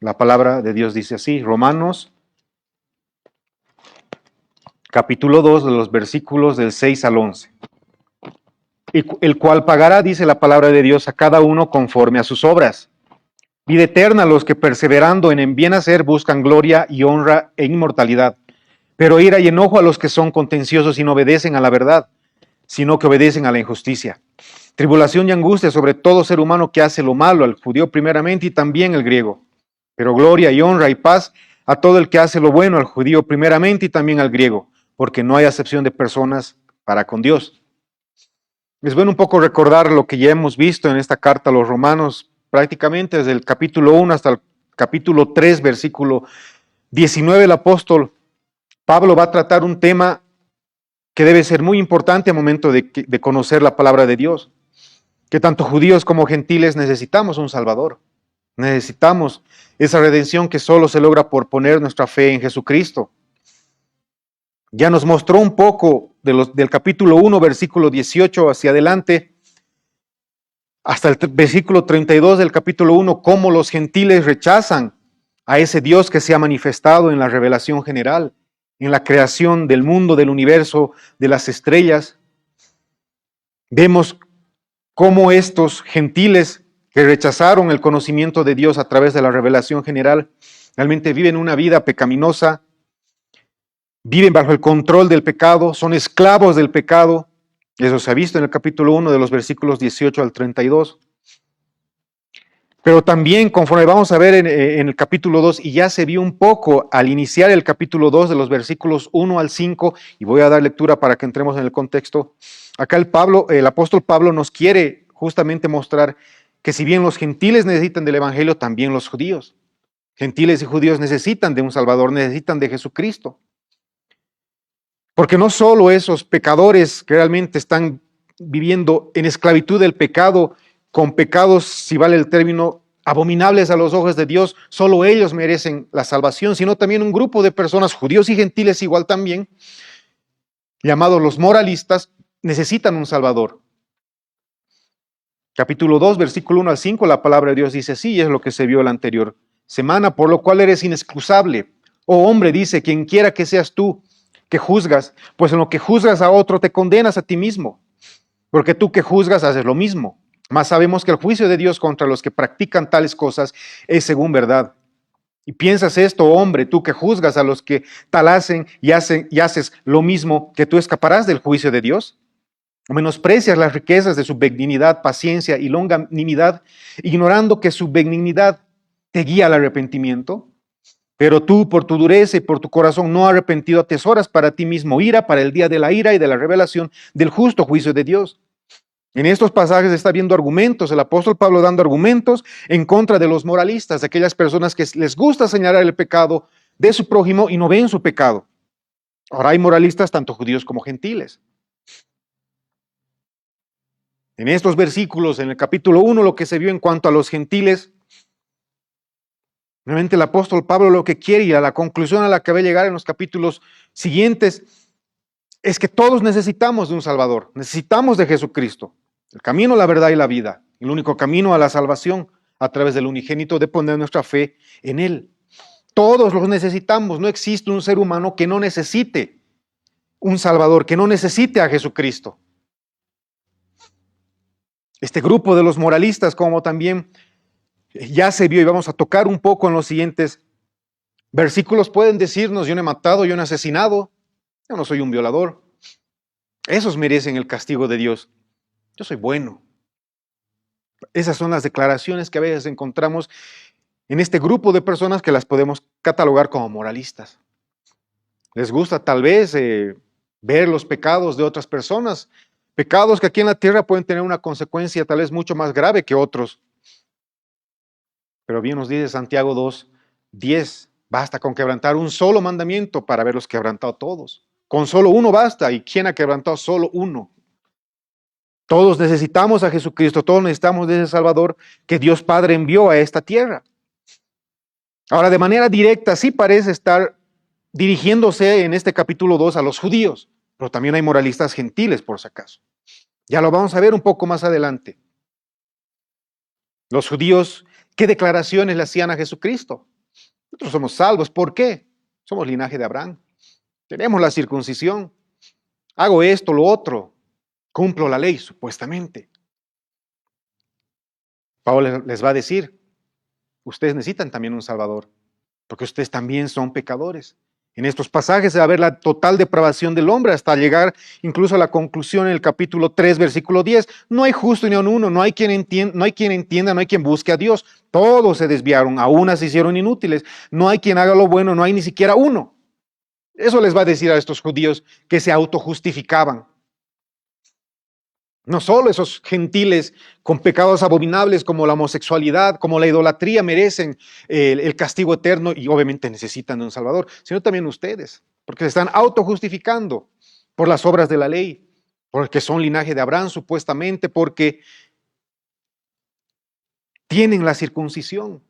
La palabra de Dios dice así, Romanos capítulo 2 de los versículos del 6 al 11. El cual pagará, dice la palabra de Dios, a cada uno conforme a sus obras. Vida eterna a los que perseverando en el bien hacer buscan gloria y honra e inmortalidad. Pero ira y enojo a los que son contenciosos y no obedecen a la verdad, sino que obedecen a la injusticia. Tribulación y angustia sobre todo ser humano que hace lo malo, al judío primeramente y también al griego. Pero gloria y honra y paz a todo el que hace lo bueno, al judío primeramente y también al griego, porque no hay acepción de personas para con Dios. Es bueno un poco recordar lo que ya hemos visto en esta carta a los romanos, prácticamente desde el capítulo 1 hasta el capítulo 3, versículo 19, el apóstol Pablo va a tratar un tema que debe ser muy importante al momento de conocer la palabra de Dios, que tanto judíos como gentiles necesitamos un Salvador, necesitamos esa redención que solo se logra por poner nuestra fe en Jesucristo. Ya nos mostró un poco del capítulo 1, versículo 18 hacia adelante, hasta el versículo 32 del capítulo 1, cómo los gentiles rechazan a ese Dios que se ha manifestado en la revelación general, en la creación del mundo, del universo, de las estrellas. Vemos cómo estos gentiles que rechazaron el conocimiento de Dios a través de la revelación general, realmente viven una vida pecaminosa, viven bajo el control del pecado, son esclavos del pecado. Eso se ha visto en el capítulo 1 de los versículos 18 al 32. Pero también, conforme vamos a ver en el capítulo 2, y ya se vio un poco al iniciar el capítulo 2 de los versículos 1 al 5, y voy a dar lectura para que entremos en el contexto. Acá el apóstol Pablo nos quiere justamente mostrar que si bien los gentiles necesitan del evangelio, también los judíos. Gentiles y judíos necesitan de un Salvador, necesitan de Jesucristo. Porque no solo esos pecadores que realmente están viviendo en esclavitud del pecado, con pecados, si vale el término, abominables a los ojos de Dios, solo ellos merecen la salvación, sino también un grupo de personas, judíos y gentiles igual también, llamados los moralistas, necesitan un Salvador. Capítulo 2, versículo 1 al 5, la palabra de Dios dice así, y es lo que se vio la anterior semana, por lo cual eres inexcusable. Oh hombre, dice, quien quiera que seas tú, que juzgas, pues en lo que juzgas a otro te condenas a ti mismo, porque tú que juzgas haces lo mismo. Mas sabemos que el juicio de Dios contra los que practican tales cosas es según verdad. Y piensas esto, hombre, tú que juzgas a los que tal hacen y haces lo mismo, que tú escaparás del juicio de Dios. O menosprecias las riquezas de su benignidad, paciencia y longanimidad, ignorando que su benignidad te guía al arrepentimiento. Pero tú, por tu dureza y por tu corazón no arrepentido, atesoras para ti mismo ira para el día de la ira y de la revelación del justo juicio de Dios. En estos pasajes está viendo argumentos, el apóstol Pablo dando argumentos en contra de los moralistas, de aquellas personas que les gusta señalar el pecado de su prójimo y no ven su pecado. Ahora hay moralistas tanto judíos como gentiles. En estos versículos, en el capítulo 1, lo que se vio en cuanto a los gentiles, realmente el apóstol Pablo lo que quiere y a la conclusión a la que va a llegar en los capítulos siguientes es que todos necesitamos de un Salvador, necesitamos de Jesucristo, el camino, la verdad y la vida, el único camino a la salvación a través del unigénito de poner nuestra fe en Él. Todos los necesitamos, no existe un ser humano que no necesite un Salvador, que no necesite a Jesucristo. Este grupo de los moralistas, como también ya se vio y vamos a tocar un poco en los siguientes versículos, pueden decirnos, yo no he matado, yo no he asesinado, yo no soy un violador. Esos merecen el castigo de Dios. Yo soy bueno. Esas son las declaraciones que a veces encontramos en este grupo de personas que las podemos catalogar como moralistas. Les gusta tal vez ver los pecados de otras personas, pecados que aquí en la tierra pueden tener una consecuencia tal vez mucho más grave que otros. Pero bien nos dice Santiago 2:10, basta con quebrantar un solo mandamiento para haberlos quebrantado todos. Con solo uno basta, ¿y quién ha quebrantado solo uno? Todos necesitamos a Jesucristo, todos necesitamos de ese Salvador que Dios Padre envió a esta tierra. Ahora, de manera directa, sí parece estar dirigiéndose en este capítulo 2 a los judíos, pero también hay moralistas gentiles, por si acaso. Ya lo vamos a ver un poco más adelante. Los judíos, ¿qué declaraciones le hacían a Jesucristo? Nosotros somos salvos. ¿Por qué? Somos linaje de Abraham. Tenemos la circuncisión. Hago esto, lo otro. Cumplo la ley, supuestamente. Pablo les va a decir, ustedes necesitan también un Salvador, porque ustedes también son pecadores. En estos pasajes se va a ver la total depravación del hombre hasta llegar incluso a la conclusión en el capítulo 3, versículo 10. No hay justo ni aun uno, no hay quien entienda, no hay quien busque a Dios. Todos se desviaron, a unas se hicieron inútiles. No hay quien haga lo bueno, no hay ni siquiera uno. Eso les va a decir a estos judíos que se autojustificaban. No solo esos gentiles con pecados abominables como la homosexualidad, como la idolatría merecen el castigo eterno y obviamente necesitan de un Salvador, sino también ustedes, porque se están autojustificando por las obras de la ley, porque son linaje de Abraham supuestamente, porque tienen la circuncisión.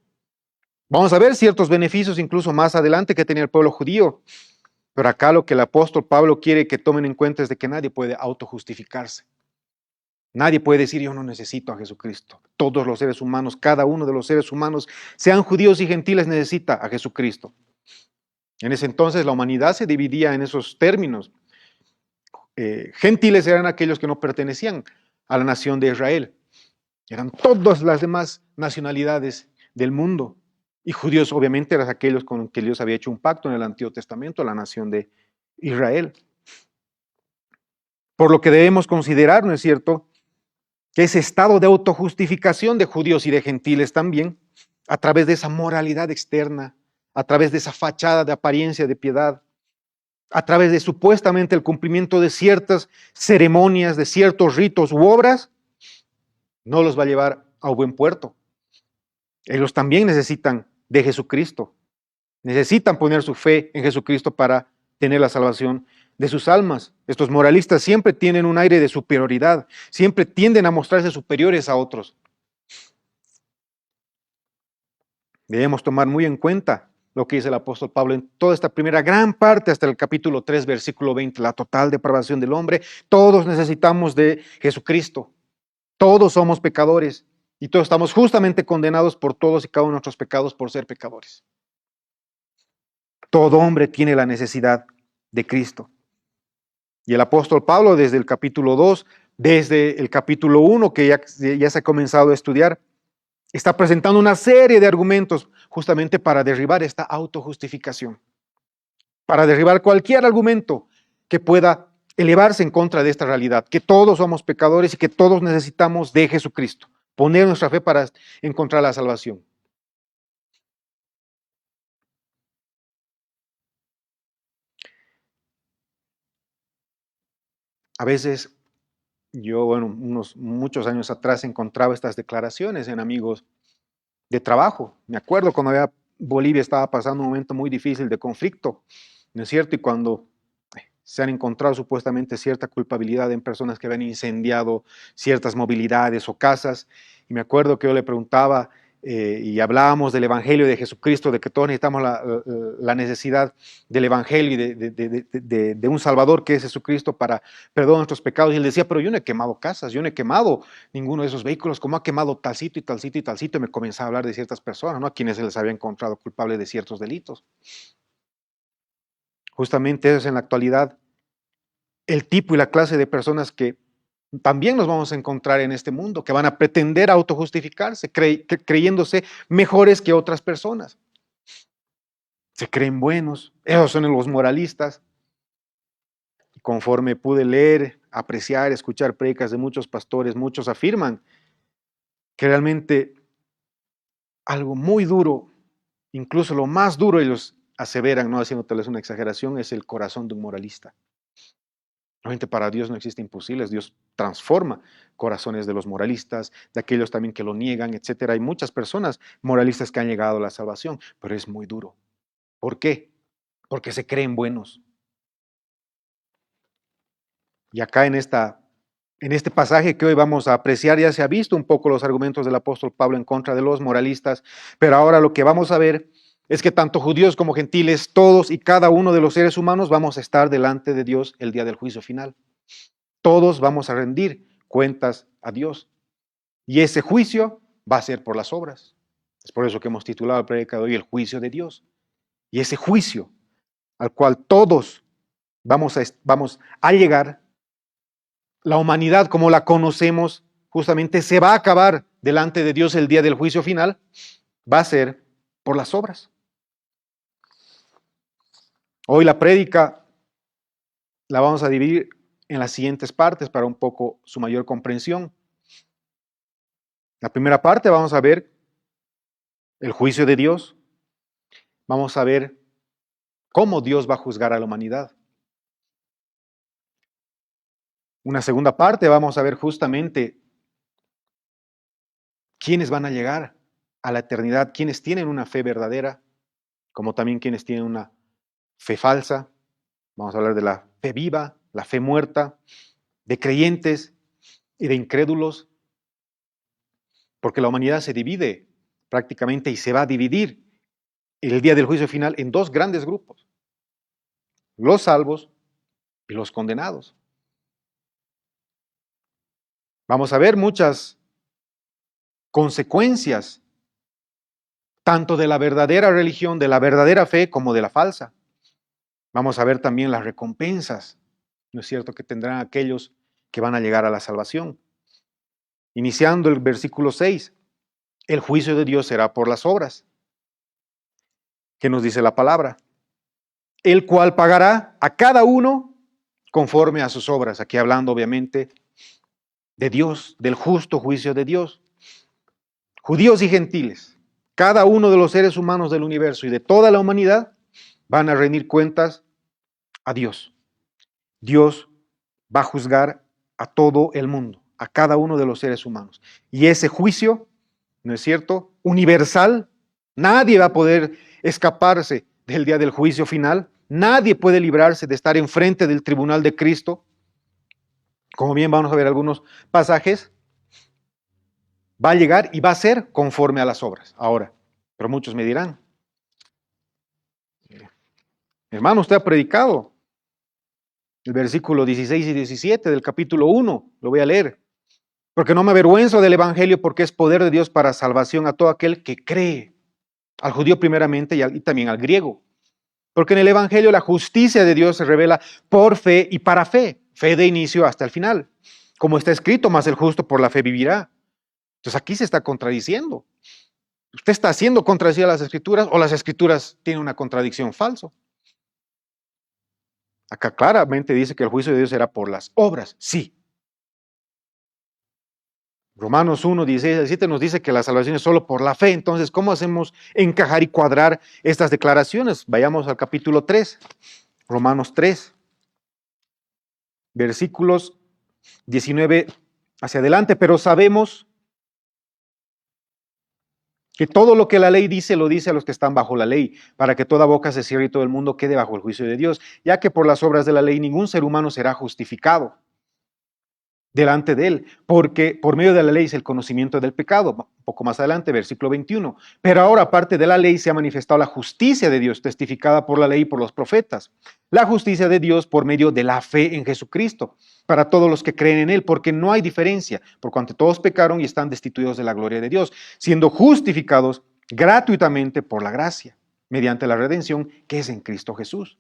Vamos a ver ciertos beneficios incluso más adelante que tenía el pueblo judío, pero acá lo que el apóstol Pablo quiere que tomen en cuenta es de que nadie puede autojustificarse. Nadie puede decir yo no necesito a Jesucristo. Todos los seres humanos, cada uno de los seres humanos, sean judíos y gentiles, necesita a Jesucristo. En ese entonces la humanidad se dividía en esos términos. Gentiles eran aquellos que no pertenecían a la nación de Israel. Eran todas las demás nacionalidades del mundo. Y judíos obviamente eran aquellos con que Dios había hecho un pacto en el Antiguo Testamento, la nación de Israel. Por lo que debemos considerar, ¿no es cierto?, que ese estado de autojustificación de judíos y de gentiles también, a través de esa moralidad externa, a través de esa fachada de apariencia de piedad, a través de supuestamente el cumplimiento de ciertas ceremonias, de ciertos ritos u obras, no los va a llevar a un buen puerto. Ellos también necesitan de Jesucristo, necesitan poner su fe en Jesucristo para tener la salvación de sus almas. Estos moralistas siempre tienen un aire de superioridad, siempre tienden a mostrarse superiores a otros. Debemos tomar muy en cuenta lo que dice el apóstol Pablo en toda esta primera gran parte hasta el capítulo 3, versículo 20, la total depravación del hombre. Todos necesitamos de Jesucristo. Todos somos pecadores y todos estamos justamente condenados por todos y cada uno de nuestros pecados por ser pecadores. Todo hombre tiene la necesidad de Cristo. Y el apóstol Pablo desde el capítulo 2, desde el capítulo 1 que ya se ha comenzado a estudiar, está presentando una serie de argumentos justamente para derribar esta autojustificación, para derribar cualquier argumento que pueda elevarse en contra de esta realidad, que todos somos pecadores y que todos necesitamos de Jesucristo, poner nuestra fe para encontrar la salvación. A veces yo, muchos años atrás encontraba estas declaraciones en amigos de trabajo. Me acuerdo cuando Bolivia estaba pasando un momento muy difícil de conflicto, ¿no es cierto? Y cuando se han encontrado supuestamente cierta culpabilidad en personas que habían incendiado ciertas movilidades o casas. Y me acuerdo que yo le preguntaba y hablábamos del Evangelio de Jesucristo, de que todos necesitamos la necesidad del Evangelio y de un Salvador que es Jesucristo para perdonar nuestros pecados. Y él decía, pero yo no he quemado casas, yo no he quemado ninguno de esos vehículos, como ha quemado tal sitio y tal sitio y tal sitio. Y me comenzaba a hablar de ciertas personas, ¿no?, a quienes se les había encontrado culpables de ciertos delitos. Justamente eso es en la actualidad el tipo y la clase de personas que también nos vamos a encontrar en este mundo, que van a pretender autojustificarse, creyéndose mejores que otras personas. Se creen buenos, esos son los moralistas. Y conforme pude leer, apreciar, escuchar predicas de muchos pastores, muchos afirman que realmente algo muy duro, incluso lo más duro, ellos aseveran, no haciendo tal vez una exageración, es el corazón de un moralista. Realmente para Dios no existe imposibles, Dios transforma corazones de los moralistas, de aquellos también que lo niegan, etc. Hay muchas personas moralistas que han llegado a la salvación, pero es muy duro. ¿Por qué? Porque se creen buenos. Y acá en este pasaje que hoy vamos a apreciar ya se ha visto un poco los argumentos del apóstol Pablo en contra de los moralistas, pero ahora lo que vamos a ver es que tanto judíos como gentiles, todos y cada uno de los seres humanos vamos a estar delante de Dios el día del juicio final. Todos vamos a rendir cuentas a Dios. Y ese juicio va a ser por las obras. Es por eso que hemos titulado el predicado hoy el juicio de Dios. y ese juicio al cual todos vamos a llegar, la humanidad como la conocemos justamente se va a acabar delante de Dios el día del juicio final, va a ser por las obras. Hoy la prédica la vamos a dividir en las siguientes partes para un poco su mayor comprensión. La primera parte vamos a ver el juicio de Dios. Vamos a ver cómo Dios va a juzgar a la humanidad. Una segunda parte vamos a ver justamente quiénes van a llegar a la eternidad, quiénes tienen una fe verdadera, como también quienes tienen una fe falsa. Vamos a hablar de la fe viva, la fe muerta, de creyentes y de incrédulos, porque la humanidad se divide prácticamente y se va a dividir el día del juicio final en dos grandes grupos, los salvos y los condenados. Vamos a ver muchas consecuencias, tanto de la verdadera religión, de la verdadera fe, como de la falsa. Vamos a ver también las recompensas, ¿no es cierto?, que tendrán aquellos que van a llegar a la salvación. Iniciando el versículo 6, el juicio de Dios será por las obras. ¿Qué nos dice la palabra? El cual pagará a cada uno conforme a sus obras. Aquí hablando obviamente de Dios, del justo juicio de Dios. Judíos y gentiles, cada uno de los seres humanos del universo y de toda la humanidad van a rendir cuentas a Dios. Dios va a juzgar a todo el mundo, a cada uno de los seres humanos. Y ese juicio, ¿no es cierto?, universal, nadie va a poder escaparse del día del juicio final, nadie puede librarse de estar enfrente del tribunal de Cristo. Como bien vamos a ver algunos pasajes, va a llegar y va a ser conforme a las obras. Ahora, pero muchos me dirán, hermano, usted ha predicado el versículo 16 y 17 del capítulo 1, lo voy a leer. Porque no me avergüenzo del evangelio, porque es poder de Dios para salvación a todo aquel que cree, al judío primeramente y también al griego. Porque en el evangelio la justicia de Dios se revela por fe y para fe, fe de inicio hasta el final. Como está escrito, más el justo por la fe vivirá. Entonces aquí se está contradiciendo. ¿Usted está haciendo contradicir a las escrituras o las escrituras tienen una contradicción falso? Acá claramente dice que el juicio de Dios será por las obras, sí. Romanos 1, 16, 17 nos dice que la salvación es solo por la fe. Entonces, ¿cómo hacemos encajar y cuadrar estas declaraciones? Vayamos al capítulo 3, Romanos 3, versículos 19 hacia adelante. Pero sabemos que todo lo que la ley dice, lo dice a los que están bajo la ley, para que toda boca se cierre y todo el mundo quede bajo el juicio de Dios, ya que por las obras de la ley ningún ser humano será justificado delante de él, porque por medio de la ley es el conocimiento del pecado. Un poco más adelante, versículo 21. Pero ahora, aparte de la ley, se ha manifestado la justicia de Dios, testificada por la ley y por los profetas. La justicia de Dios por medio de la fe en Jesucristo, para todos los que creen en él, porque no hay diferencia, por cuanto todos pecaron y están destituidos de la gloria de Dios, siendo justificados gratuitamente por la gracia, mediante la redención que es en Cristo Jesús.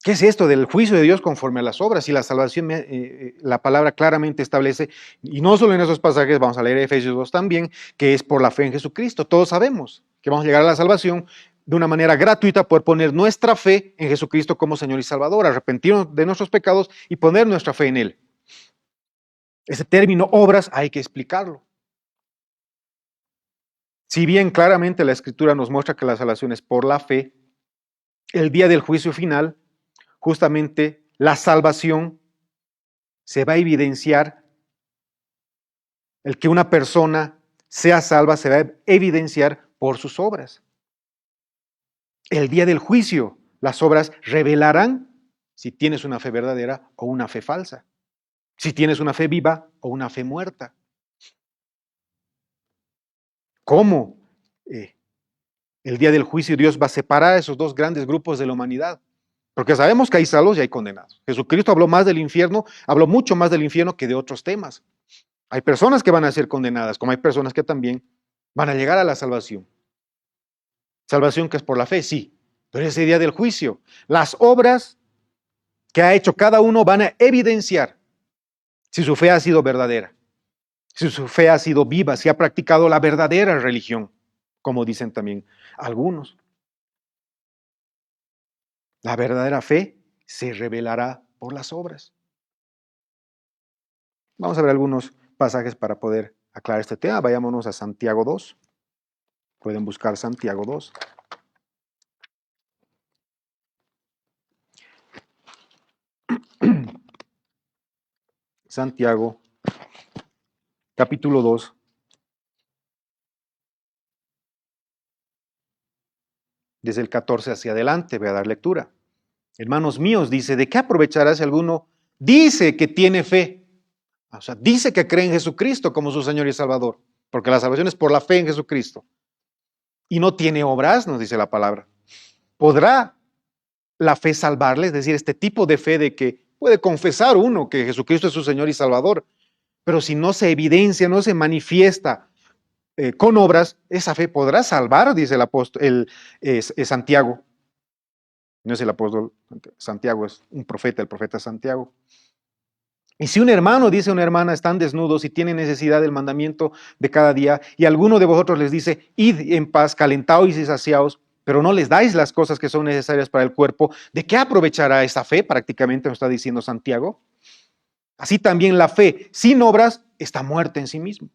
¿Qué es esto del juicio de Dios conforme a las obras? Y la salvación, la palabra claramente establece, y no solo en esos pasajes, vamos a leer Efesios 2 también, que es por la fe en Jesucristo. Todos sabemos que vamos a llegar a la salvación de una manera gratuita, por poner nuestra fe en Jesucristo como Señor y Salvador, arrepentirnos de nuestros pecados y poner nuestra fe en Él. Ese término obras hay que explicarlo. Si bien claramente la Escritura nos muestra que la salvación es por la fe, el día del juicio final, justamente la salvación se va a evidenciar, el que una persona sea salva se va a evidenciar por sus obras. El día del juicio, las obras revelarán si tienes una fe verdadera o una fe falsa, si tienes una fe viva o una fe muerta. ¿Cómo? El día del juicio Dios va a separar a esos dos grandes grupos de la humanidad. Porque sabemos que hay salvos y hay condenados. Jesucristo habló más del infierno, habló mucho más del infierno que de otros temas. Hay personas que van a ser condenadas, como hay personas que también van a llegar a la salvación. Salvación que es por la fe, sí, pero ese día del juicio, las obras que ha hecho cada uno van a evidenciar si su fe ha sido verdadera, si su fe ha sido viva, si ha practicado la verdadera religión, como dicen también algunos. La verdadera fe se revelará por las obras. Vamos a ver algunos pasajes para poder aclarar este tema. Vayámonos a Santiago 2. Pueden buscar Santiago 2. Santiago, capítulo 2. Desde el 14 hacia adelante, voy a dar lectura. Hermanos míos, dice, ¿de qué aprovechará si alguno dice que tiene fe? O sea, dice que cree en Jesucristo como su Señor y Salvador, porque la salvación es por la fe en Jesucristo. Y no tiene obras, nos dice la palabra. ¿Podrá la fe salvarle? Es decir, este tipo de fe de que puede confesar uno que Jesucristo es su Señor y Salvador, pero si no se evidencia, no se manifiesta con obras, esa fe podrá salvar, dice el apóstol, Santiago. No es el apóstol Santiago, es un profeta, el profeta Santiago. Y si un hermano dice a una hermana, están desnudos y tienen necesidad del mandamiento de cada día, y alguno de vosotros les dice, id en paz, calentaos y saciaos, pero no les dais las cosas que son necesarias para el cuerpo, ¿de qué aprovechará esa fe? Prácticamente nos está diciendo Santiago. Así también la fe sin obras está muerta en sí misma.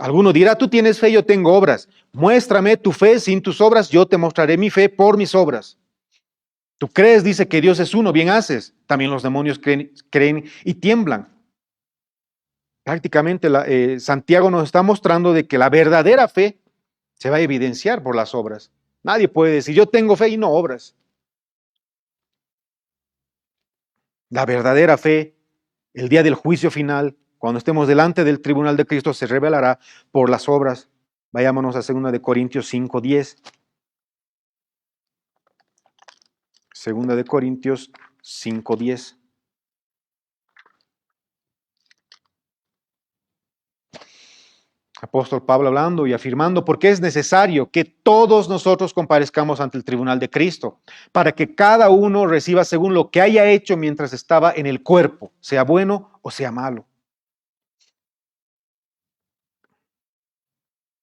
Alguno dirá, tú tienes fe, yo tengo obras. Muéstrame tu fe sin tus obras, yo te mostraré mi fe por mis obras. Tú crees, dice que Dios es uno, bien haces. También los demonios creen y tiemblan. Prácticamente Santiago nos está mostrando de que la verdadera fe se va a evidenciar por las obras. Nadie puede decir, yo tengo fe y no obras. La verdadera fe, el día del juicio final, cuando estemos delante del tribunal de Cristo, se revelará por las obras. Vayámonos a 2 de Corintios 5:10. 2 de Corintios 5:10. Apóstol Pablo hablando y afirmando, porque es necesario que todos nosotros comparezcamos ante el tribunal de Cristo, para que cada uno reciba según lo que haya hecho mientras estaba en el cuerpo, sea bueno o sea malo.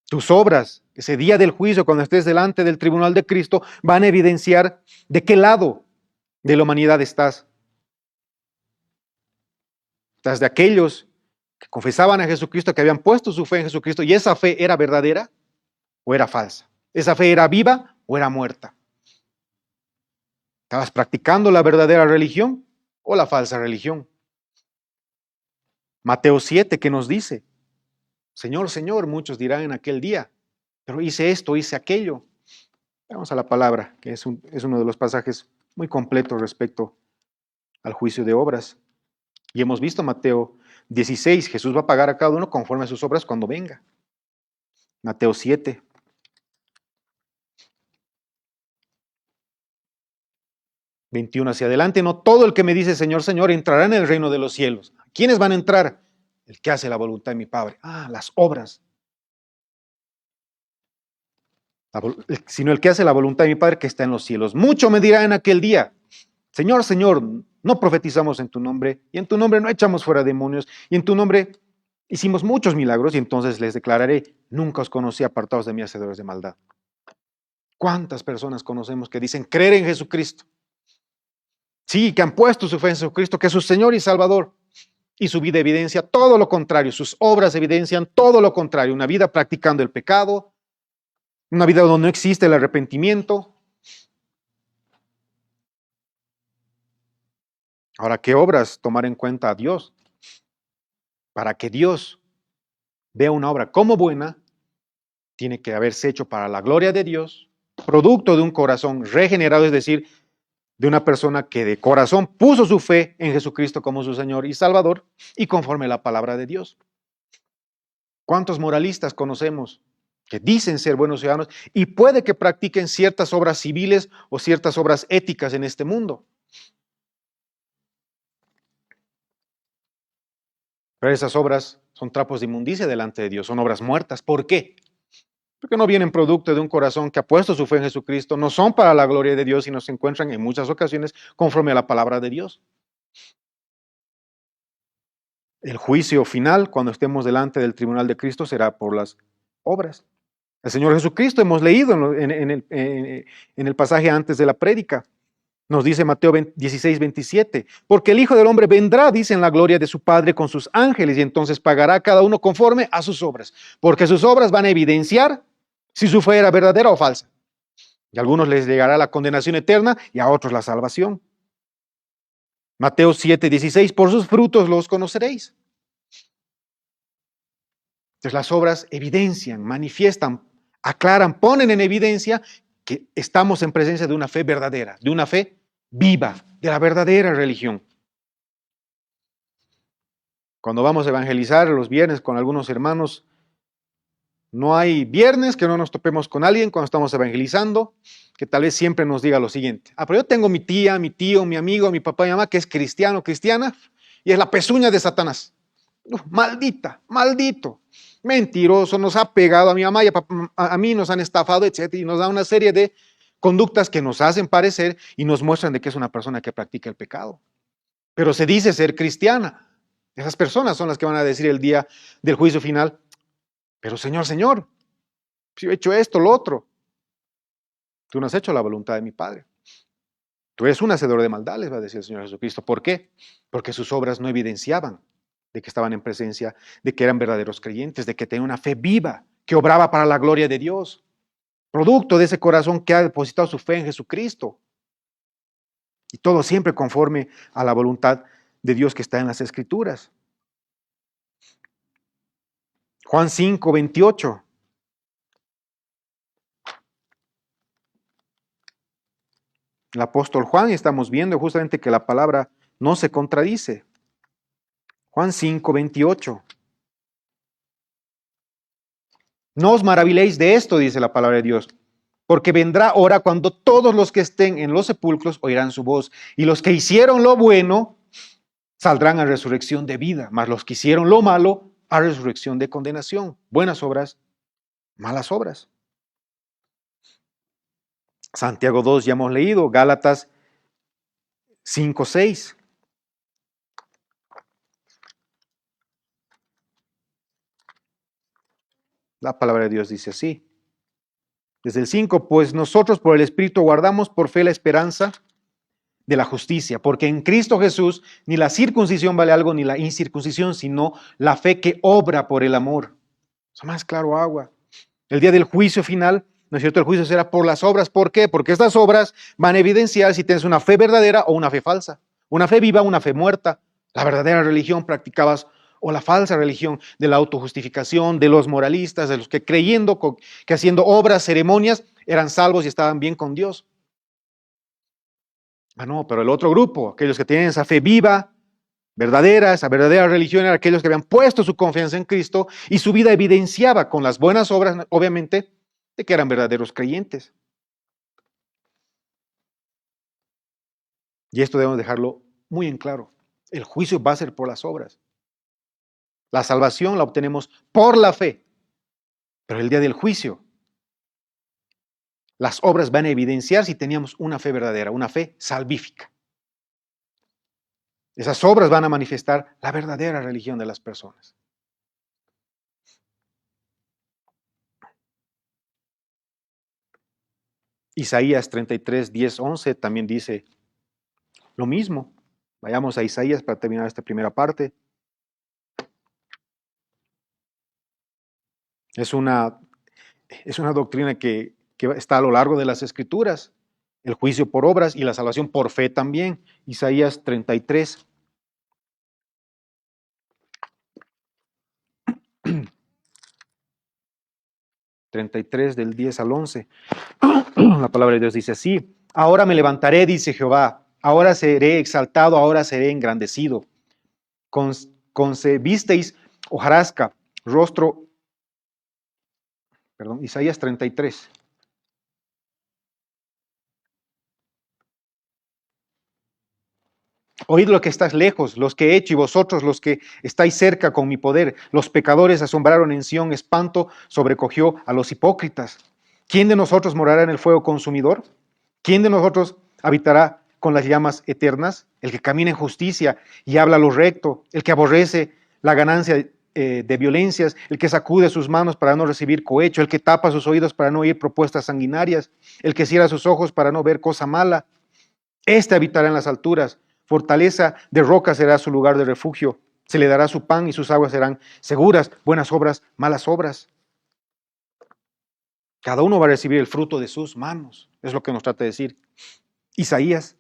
Tus obras, ese día del juicio, cuando estés delante del tribunal de Cristo, van a evidenciar de qué lado de la humanidad estás. ¿Estás de aquellos que confesaban a Jesucristo, que habían puesto su fe en Jesucristo, y esa fe era verdadera o era falsa? ¿Esa fe era viva o era muerta? ¿Estabas practicando la verdadera religión o la falsa religión? Mateo 7, ¿qué nos dice? Señor, Señor, muchos dirán en aquel día, pero hice esto, hice aquello. Vamos a la palabra, que es uno de los pasajes muy completos respecto al juicio de obras. Y hemos visto Mateo 16, Jesús va a pagar a cada uno conforme a sus obras cuando venga. Mateo 7. ...21 hacia adelante, no todo el que me dice Señor, Señor, entrará en el reino de los cielos. ¿Quiénes van a entrar? El que hace la voluntad de mi Padre. Las obras. Sino el que hace la voluntad de mi Padre que está en los cielos. Mucho me dirá en aquel día, Señor, Señor, no profetizamos en tu nombre, y en tu nombre no echamos fuera demonios, y en tu nombre hicimos muchos milagros, y entonces les declararé, nunca os conocí, apartados de mí, hacedores de maldad. ¿Cuántas personas conocemos que dicen creer en Jesucristo? Sí, que han puesto su fe en Jesucristo, que es su Señor y Salvador, y su vida evidencia todo lo contrario, sus obras evidencian todo lo contrario, una vida practicando el pecado, una vida donde no existe el arrepentimiento. Ahora, ¿qué obras tomar en cuenta a Dios? Para que Dios vea una obra como buena, tiene que haberse hecho para la gloria de Dios, producto de un corazón regenerado, es decir, de una persona que de corazón puso su fe en Jesucristo como su Señor y Salvador y conforme a la palabra de Dios. ¿Cuántos moralistas conocemos que dicen ser buenos ciudadanos y puede que practiquen ciertas obras civiles o ciertas obras éticas en este mundo? Pero esas obras son trapos de inmundicia delante de Dios, son obras muertas. ¿Por qué? porque no vienen producto de un corazón que ha puesto su fe en Jesucristo, no son para la gloria de Dios y no se encuentran en muchas ocasiones conforme a la palabra de Dios. El juicio final, cuando estemos delante del tribunal de Cristo, será por las obras. El Señor Jesucristo, hemos leído en el pasaje antes de la prédica, nos dice Mateo 16, 27, porque el Hijo del Hombre vendrá, dice, en la gloria de su Padre con sus ángeles, y entonces pagará a cada uno conforme a sus obras, porque sus obras van a evidenciar si su fe era verdadera o falsa. Y a algunos les llegará la condenación eterna y a otros la salvación. Mateo 7, 16, por sus frutos los conoceréis. Entonces las obras evidencian, manifiestan, aclaran, ponen en evidencia que estamos en presencia de una fe verdadera, de una fe viva, de la verdadera religión. Cuando vamos a evangelizar los viernes con algunos hermanos, no hay viernes que no nos topemos con alguien cuando estamos evangelizando, que tal vez siempre nos diga lo siguiente: pero yo tengo mi tía, mi tío, mi amigo, mi papá y mamá que es cristiano, cristiana, y es la pezuña de Satanás. Maldita, maldito, mentiroso, nos ha pegado a mi mamá y a mí nos han estafado, etcétera, y nos da una serie de conductas que nos hacen parecer y nos muestran de que es una persona que practica el pecado. Pero se dice ser cristiana. Esas personas son las que van a decir el día del juicio final: pero Señor, Señor, si he hecho esto, lo otro, tú no has hecho la voluntad de mi Padre. Tú eres un hacedor de maldad, les va a decir el Señor Jesucristo. ¿Por qué? Porque sus obras no evidenciaban de que estaban en presencia, de que eran verdaderos creyentes, de que tenían una fe viva, que obraba para la gloria de Dios, producto de ese corazón que ha depositado su fe en Jesucristo. Y todo siempre conforme a la voluntad de Dios que está en las Escrituras. Juan 5, 28. El apóstol Juan, estamos viendo justamente que la palabra no se contradice. Juan 5, 28. No os maravilléis de esto, dice la palabra de Dios, porque vendrá hora cuando todos los que estén en los sepulcros oirán su voz, y los que hicieron lo bueno saldrán a resurrección de vida, mas los que hicieron lo malo a resurrección de condenación. Buenas obras, malas obras. Santiago 2 ya hemos leído, Gálatas 5, 6. La palabra de Dios dice así. Desde el 5, pues nosotros por el Espíritu guardamos por fe la esperanza de la justicia, porque en Cristo Jesús ni la circuncisión vale algo ni la incircuncisión, sino la fe que obra por el amor. Eso más claro agua. El día del juicio final, ¿no es cierto? El juicio será por las obras. ¿Por qué? Porque estas obras van a evidenciar si tienes una fe verdadera o una fe falsa. Una fe viva, una fe muerta. La verdadera religión practicabas o la falsa religión de la autojustificación, de los moralistas, de los que creyendo que haciendo obras, ceremonias, eran salvos y estaban bien con Dios. Ah, no, pero el otro grupo, aquellos que tienen esa fe viva, verdadera, esa verdadera religión, eran aquellos que habían puesto su confianza en Cristo y su vida evidenciaba con las buenas obras, obviamente, de que eran verdaderos creyentes. Y esto debemos dejarlo muy en claro. El juicio va a ser por las obras. La salvación la obtenemos por la fe. Pero el día del juicio, las obras van a evidenciar si teníamos una fe verdadera, una fe salvífica. Esas obras van a manifestar la verdadera religión de las personas. Isaías 33, 10, 11 también dice lo mismo. Vayamos a Isaías para terminar esta primera parte. Es una doctrina que está a lo largo de las Escrituras. El juicio por obras y la salvación por fe también. Isaías 33. 33 del 10 al 11. La palabra de Dios dice así: ahora me levantaré, dice Jehová, ahora seré exaltado, ahora seré engrandecido. Concebisteis hojarasca, rostro, perdón, Isaías 33. Oíd lo que estás lejos, los que he hecho, y vosotros los que estáis cerca con mi poder. Los pecadores asombraron en Sión, espanto sobrecogió a los hipócritas. ¿Quién de nosotros morará en el fuego consumidor? ¿Quién de nosotros habitará con las llamas eternas? El que camina en justicia y habla lo recto, el que aborrece la ganancia de violencias, el que sacude sus manos para no recibir cohecho, el que tapa sus oídos para no oír propuestas sanguinarias, el que cierra sus ojos para no ver cosa mala. Este habitará en las alturas, fortaleza de roca será su lugar de refugio, se le dará su pan y sus aguas serán seguras, buenas obras, malas obras. Cada uno va a recibir el fruto de sus manos, es lo que nos trata de decir Isaías.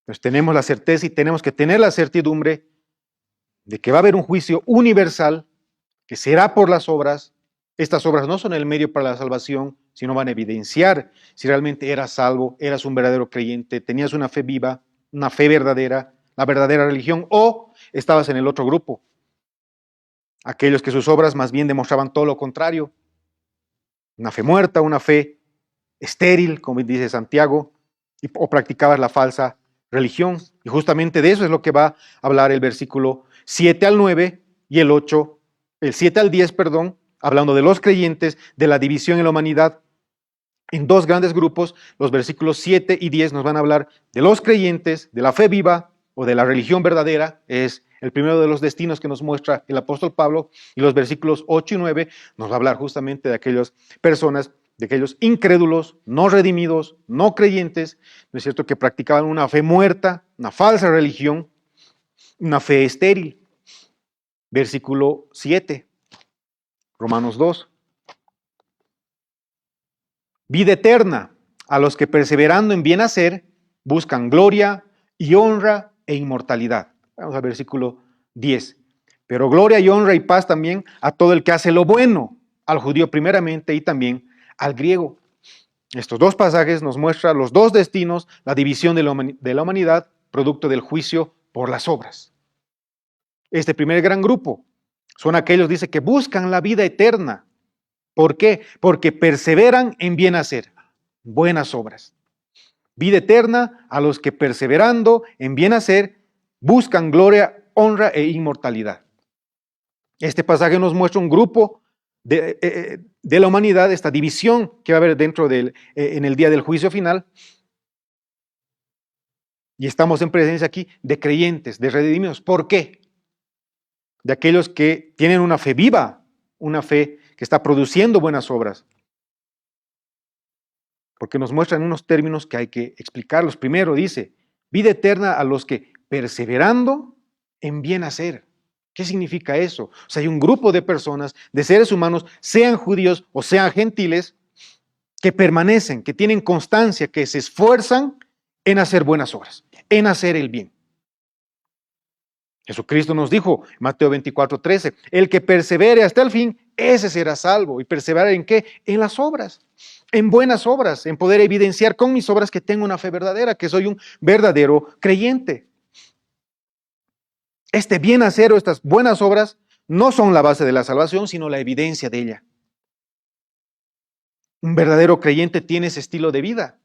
Pues tenemos la certeza y tenemos que tener la certidumbre de que va a haber un juicio universal que será por las obras. Estas obras no son el medio para la salvación, sino van a evidenciar si realmente eras salvo, eras un verdadero creyente, tenías una fe viva, una fe verdadera, la verdadera religión, o estabas en el otro grupo, aquellos que sus obras más bien demostraban todo lo contrario, una fe muerta, una fe estéril, como dice Santiago, o practicabas la falsa religión. Y justamente de eso es lo que va a hablar el versículo 7 al 9 y el 7 al 10, perdón, hablando de los creyentes, de la división en la humanidad en dos grandes grupos. Los versículos 7 y 10 nos van a hablar de los creyentes, de la fe viva o de la religión verdadera, es el primero de los destinos que nos muestra el apóstol Pablo, y los versículos 8 y 9 nos va a hablar justamente de aquellas personas, de aquellos incrédulos, no redimidos, no creyentes, ¿no es cierto?, que practicaban una fe muerta, una falsa religión, una fe estéril. Versículo 7, Romanos 2. Vida eterna a los que perseverando en bien hacer buscan gloria y honra e inmortalidad. Vamos al versículo 10. Pero gloria y honra y paz también a todo el que hace lo bueno, al judío primeramente y también al griego. Estos dos pasajes nos muestran los dos destinos, la división de la humanidad, producto del juicio por las obras. Este primer gran grupo son aquellos, dice, que buscan la vida eterna. ¿Por qué? Porque perseveran en bien hacer, buenas obras. Vida eterna a los que perseverando en bien hacer buscan gloria, honra e inmortalidad. Este pasaje nos muestra un grupo de la humanidad, esta división que va a haber dentro en el día del juicio final. Y estamos en presencia aquí de creyentes, de redimidos. ¿Por qué? De aquellos que tienen una fe viva, una fe que está produciendo buenas obras. Porque nos muestran unos términos que hay que explicarlos. Primero dice, vida eterna a los que perseverando en bien hacer. ¿Qué significa eso? O sea, hay un grupo de personas, de seres humanos, sean judíos o sean gentiles, que permanecen, que tienen constancia, que se esfuerzan en hacer buenas obras, en hacer el bien. Jesucristo nos dijo, Mateo 24:13, el que persevere hasta el fin, ese será salvo. ¿Y perseverar en qué? En las obras, en buenas obras, en poder evidenciar con mis obras que tengo una fe verdadera, que soy un verdadero creyente. Este bien hacer o estas buenas obras no son la base de la salvación, sino la evidencia de ella. Un verdadero creyente tiene ese estilo de vida.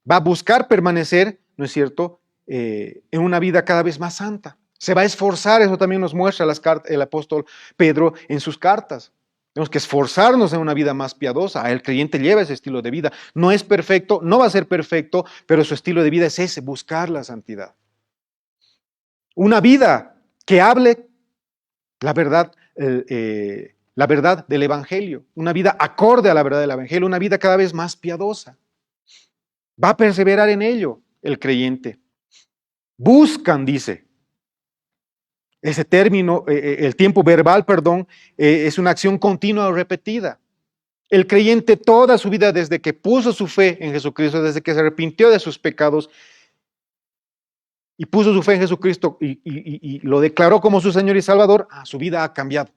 Va a buscar permanecer, ¿no es cierto?, en una vida cada vez más santa. Se va a esforzar, eso también nos muestra el apóstol Pedro en sus cartas. Tenemos que esforzarnos en una vida más piadosa. El creyente lleva ese estilo de vida. No es perfecto, no va a ser perfecto, pero su estilo de vida es ese, buscar la santidad. Una vida que hable la verdad del Evangelio, una vida acorde a la verdad del Evangelio, una vida cada vez más piadosa. Va a perseverar en ello el creyente. Buscan, dice. Ese término, el tiempo verbal, es una acción continua o repetida. El creyente toda su vida, desde que puso su fe en Jesucristo, desde que se arrepintió de sus pecados y puso su fe en Jesucristo y lo declaró como su Señor y Salvador, su vida ha cambiado.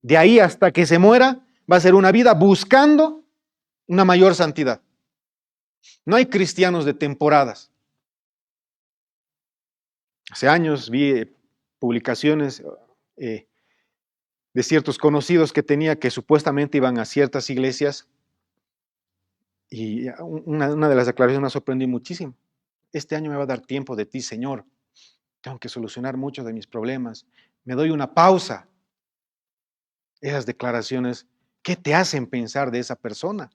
De ahí hasta que se muera, va a ser una vida buscando una mayor santidad. No hay cristianos de temporadas. Hace años vi publicaciones de ciertos conocidos que tenía que supuestamente iban a ciertas iglesias y una de las declaraciones me sorprendió muchísimo. este año me va a dar tiempo de ti, Señor. Tengo que solucionar muchos de mis problemas. Me doy una pausa. Esas declaraciones, ¿qué te hacen pensar de esa persona?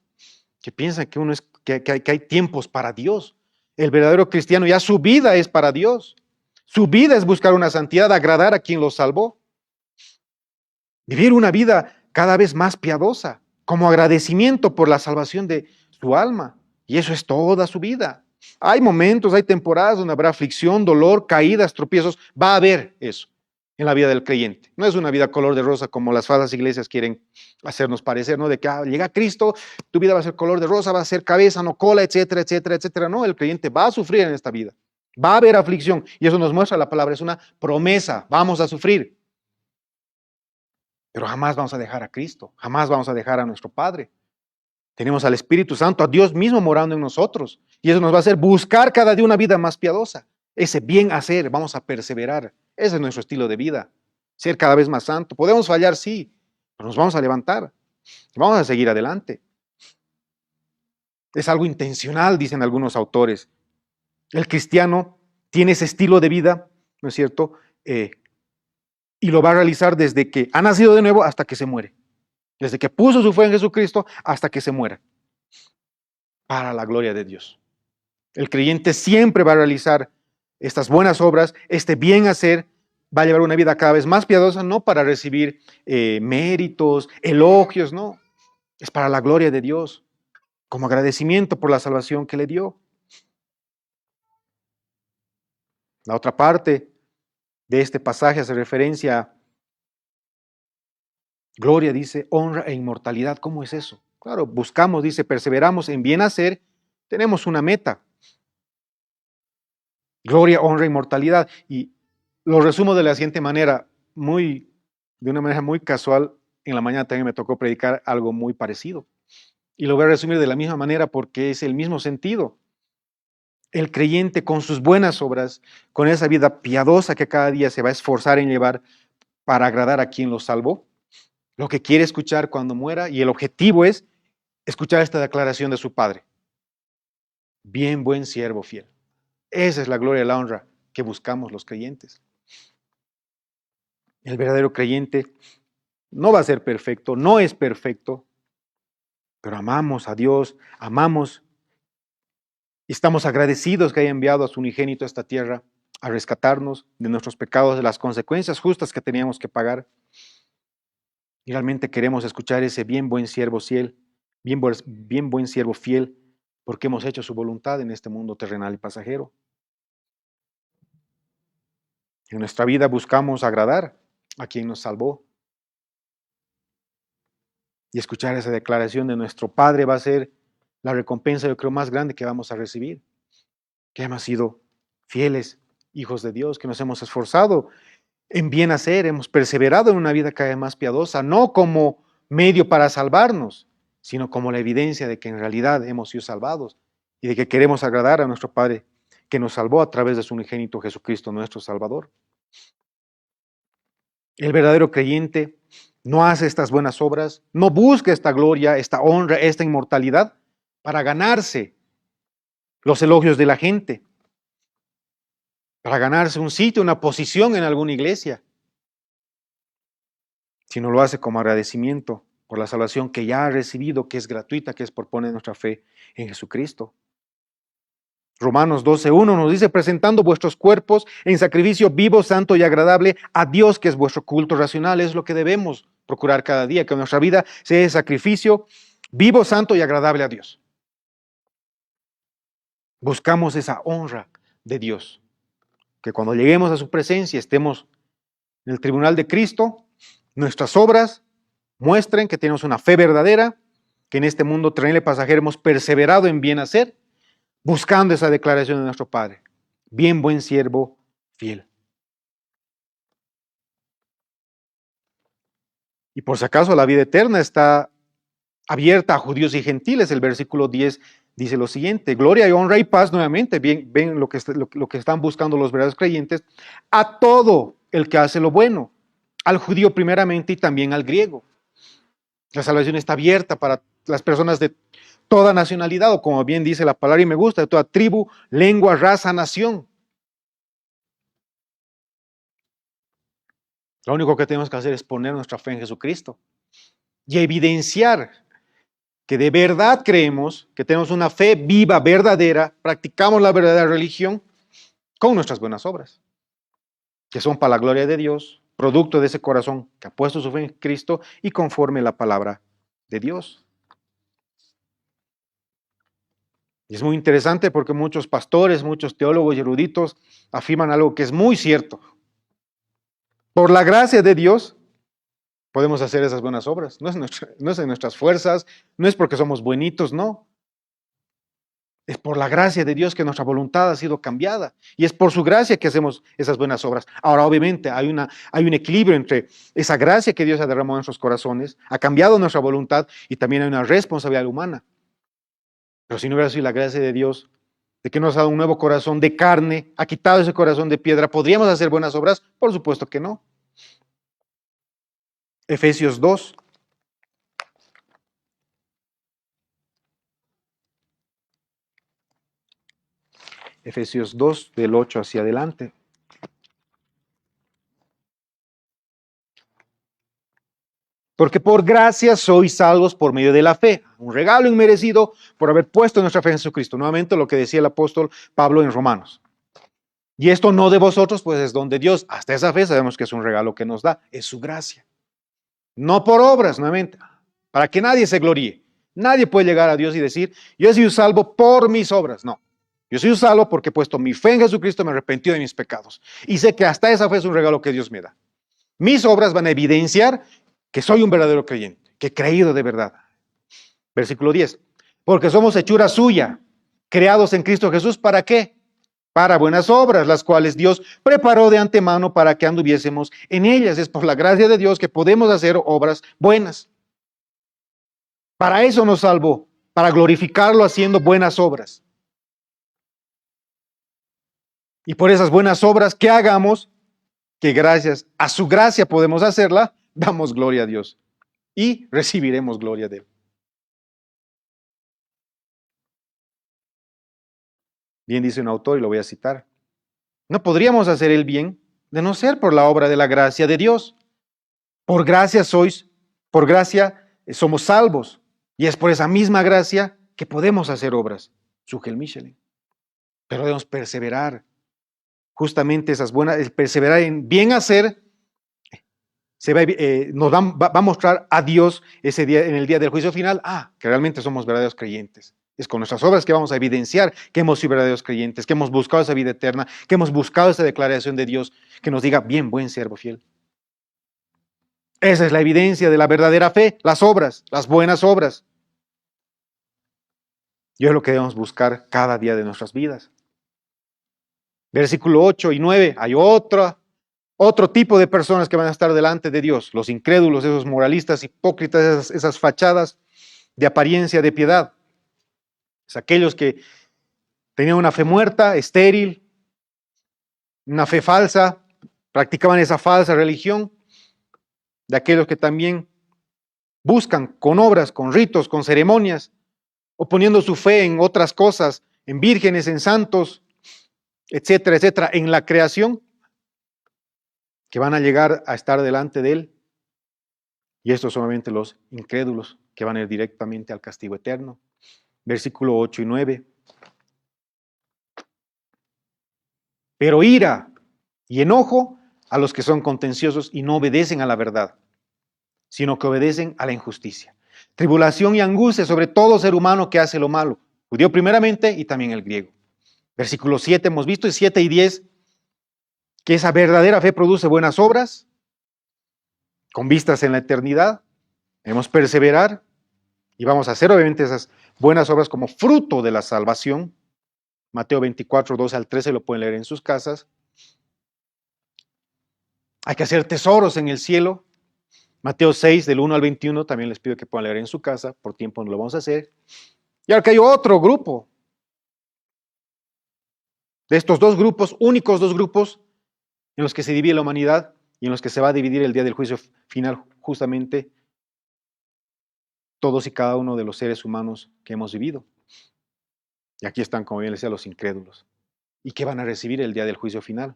Que piensa que que hay tiempos para Dios. El verdadero cristiano ya su vida es para Dios. Su vida es buscar una santidad, agradar a quien lo salvó. Vivir una vida cada vez más piadosa, como agradecimiento por la salvación de su alma. Y eso es toda su vida. Hay momentos, hay temporadas donde habrá aflicción, dolor, caídas, tropiezos. Va a haber eso en la vida del creyente. No es una vida color de rosa como las falsas iglesias quieren hacernos parecer, ¿no? De que llega Cristo, tu vida va a ser color de rosa, va a ser cabeza, no cola, etcétera, etcétera, etcétera. No, el creyente va a sufrir en esta vida. Va a haber aflicción. Y eso nos muestra la palabra, es una promesa. Vamos a sufrir. Pero jamás vamos a dejar a Cristo, jamás vamos a dejar a nuestro Padre. Tenemos al Espíritu Santo, a Dios mismo morando en nosotros. Y eso nos va a hacer buscar cada día una vida más piadosa. Ese bien hacer, vamos a perseverar. Ese es nuestro estilo de vida. Ser cada vez más santo. Podemos fallar, sí, pero nos vamos a levantar. Vamos a seguir adelante. Es algo intencional, dicen algunos autores. El cristiano tiene ese estilo de vida, ¿no es cierto? Y lo va a realizar desde que ha nacido de nuevo hasta que se muere. Desde que puso su fe en Jesucristo hasta que se muera. Para la gloria de Dios. El creyente siempre va a realizar estas buenas obras, este bien hacer, va a llevar una vida cada vez más piadosa, no para recibir méritos, elogios, no. Es para la gloria de Dios, como agradecimiento por la salvación que le dio. La otra parte de este pasaje hace referencia a gloria, dice, honra e inmortalidad. ¿Cómo es eso? Claro, buscamos, dice, perseveramos en bien hacer, tenemos una meta. Gloria, honra, inmortalidad. Y lo resumo de la siguiente manera, de una manera muy casual. En la mañana también me tocó predicar algo muy parecido. Y lo voy a resumir de la misma manera porque es el mismo sentido. El creyente con sus buenas obras, con esa vida piadosa que cada día se va a esforzar en llevar para agradar a quien lo salvó, lo que quiere escuchar cuando muera, y el objetivo es escuchar esta declaración de su Padre. Bien, buen siervo fiel. Esa es la gloria y la honra que buscamos los creyentes. El verdadero creyente no va a ser perfecto, no es perfecto, pero amamos a Dios, amamos y estamos agradecidos que haya enviado a su unigénito a esta tierra a rescatarnos de nuestros pecados, de las consecuencias justas que teníamos que pagar. Y realmente queremos escuchar ese bien buen siervo fiel, bien buen siervo fiel, porque hemos hecho su voluntad en este mundo terrenal y pasajero. En nuestra vida buscamos agradar a quien nos salvó. Y escuchar esa declaración de nuestro Padre va a ser la recompensa, yo creo, más grande que vamos a recibir. Que hemos sido fieles hijos de Dios, que nos hemos esforzado en bien hacer, hemos perseverado en una vida cada vez más piadosa, no como medio para salvarnos, sino como la evidencia de que en realidad hemos sido salvados y de que queremos agradar a nuestro Padre que nos salvó a través de su unigénito Jesucristo, nuestro Salvador. El verdadero creyente no hace estas buenas obras, no busca esta gloria, esta honra, esta inmortalidad para ganarse los elogios de la gente, para ganarse un sitio, una posición en alguna iglesia, sino lo hace como agradecimiento por la salvación que ya ha recibido, que es gratuita, que es por poner nuestra fe en Jesucristo. Romanos 12:1 nos dice, presentando vuestros cuerpos en sacrificio vivo, santo y agradable a Dios, que es vuestro culto racional. Es lo que debemos procurar cada día, que nuestra vida sea de sacrificio vivo, santo y agradable a Dios. Buscamos esa honra de Dios, que cuando lleguemos a su presencia, estemos en el tribunal de Cristo, nuestras obras muestren que tenemos una fe verdadera, que en este mundo terrenal y pasajero hemos perseverado en bien hacer, buscando esa declaración de nuestro Padre. Bien buen siervo fiel. Y por si acaso la vida eterna está abierta a judíos y gentiles. El versículo 10 dice lo siguiente: gloria y honra y paz, nuevamente, ven lo que están buscando los verdaderos creyentes, a todo el que hace lo bueno, al judío primeramente y también al griego. La salvación está abierta para las personas de toda nacionalidad, o como bien dice la palabra y me gusta, de toda tribu, lengua, raza, nación. Lo único que tenemos que hacer es poner nuestra fe en Jesucristo y evidenciar que de verdad creemos, que tenemos una fe viva, verdadera, practicamos la verdadera religión con nuestras buenas obras, que son para la gloria de Dios, producto de ese corazón que ha puesto su fe en Cristo y conforme la palabra de Dios. Y es muy interesante porque muchos pastores, muchos teólogos y eruditos afirman algo que es muy cierto. Por la gracia de Dios podemos hacer esas buenas obras. No es en nuestras fuerzas, no es porque somos buenitos, no. Es por la gracia de Dios que nuestra voluntad ha sido cambiada. Y es por su gracia que hacemos esas buenas obras. Ahora, obviamente, hay un equilibrio entre esa gracia que Dios ha derramado en nuestros corazones, ha cambiado nuestra voluntad y también hay una responsabilidad humana. Pero si no hubiera sido la gracia de Dios, de que nos ha dado un nuevo corazón de carne, ha quitado ese corazón de piedra, ¿podríamos hacer buenas obras? Por supuesto que no. Efesios 2. Efesios 2, del 8 hacia adelante. Porque por gracia sois salvos por medio de la fe, un regalo inmerecido por haber puesto nuestra fe en Jesucristo. Nuevamente lo que decía el apóstol Pablo en Romanos. Y esto no de vosotros, pues es don de Dios. Hasta esa fe sabemos que es un regalo que nos da, es su gracia. No por obras, nuevamente, para que nadie se gloríe. Nadie puede llegar a Dios y decir, yo he sido salvo por mis obras. No, yo he sido salvo porque he puesto mi fe en Jesucristo, me arrepentí de mis pecados. Y sé que hasta esa fe es un regalo que Dios me da. Mis obras van a evidenciar que soy un verdadero creyente, que he creído de verdad. Versículo 10. Porque somos hechura suya, creados en Cristo Jesús, ¿para qué? Para buenas obras, las cuales Dios preparó de antemano para que anduviésemos en ellas. Es por la gracia de Dios que podemos hacer obras buenas. Para eso nos salvó, para glorificarlo haciendo buenas obras. Y por esas buenas obras que hagamos, que gracias a su gracia podemos hacerla, damos gloria a Dios y recibiremos gloria de Él. Bien dice un autor y lo voy a citar. No podríamos hacer el bien de no ser por la obra de la gracia de Dios. Por gracia somos salvos. Y es por esa misma gracia que podemos hacer obras. Sugel Michelin. Pero debemos perseverar. Justamente esas buenas, el perseverar en bien hacer, nos va a mostrar a Dios ese día, en el día del juicio final, que realmente somos verdaderos creyentes. Es con nuestras obras que vamos a evidenciar que hemos sido verdaderos creyentes, que hemos buscado esa vida eterna, que hemos buscado esa declaración de Dios, que nos diga, bien, buen siervo fiel. Esa es la evidencia de la verdadera fe, las obras, las buenas obras. Y es lo que debemos buscar cada día de nuestras vidas. Versículo 8 y 9, hay otro tipo de personas que van a estar delante de Dios, los incrédulos, esos moralistas, hipócritas, esas fachadas de apariencia de piedad. Es aquellos que tenían una fe muerta, estéril, una fe falsa, practicaban esa falsa religión, de aquellos que también buscan con obras, con ritos, con ceremonias, o poniendo su fe en otras cosas, en vírgenes, en santos, etcétera, etcétera, en la creación, que van a llegar a estar delante de Él. Y estos son solamente los incrédulos, que van a ir directamente al castigo eterno. Versículo 8 y 9. Pero ira y enojo a los que son contenciosos y no obedecen a la verdad, sino que obedecen a la injusticia. Tribulación y angustia sobre todo ser humano que hace lo malo, judío primeramente y también el griego. Versículo 7 hemos visto, y 7 y 10, que esa verdadera fe produce buenas obras, con vistas en la eternidad. Debemos perseverar y vamos a hacer obviamente esas buenas obras como fruto de la salvación. Mateo 24, 12 al 13 lo pueden leer en sus casas. Hay que hacer tesoros en el cielo. Mateo 6, del 1 al 21, también les pido que puedan leer en su casa, por tiempo no lo vamos a hacer. Y ahora que hay otro grupo, de estos dos grupos, únicos dos grupos, en los que se divide la humanidad y en los que se va a dividir el día del juicio final justamente, todos y cada uno de los seres humanos que hemos vivido. Y aquí están, como bien les decía, los incrédulos. ¿Y qué van a recibir el día del juicio final?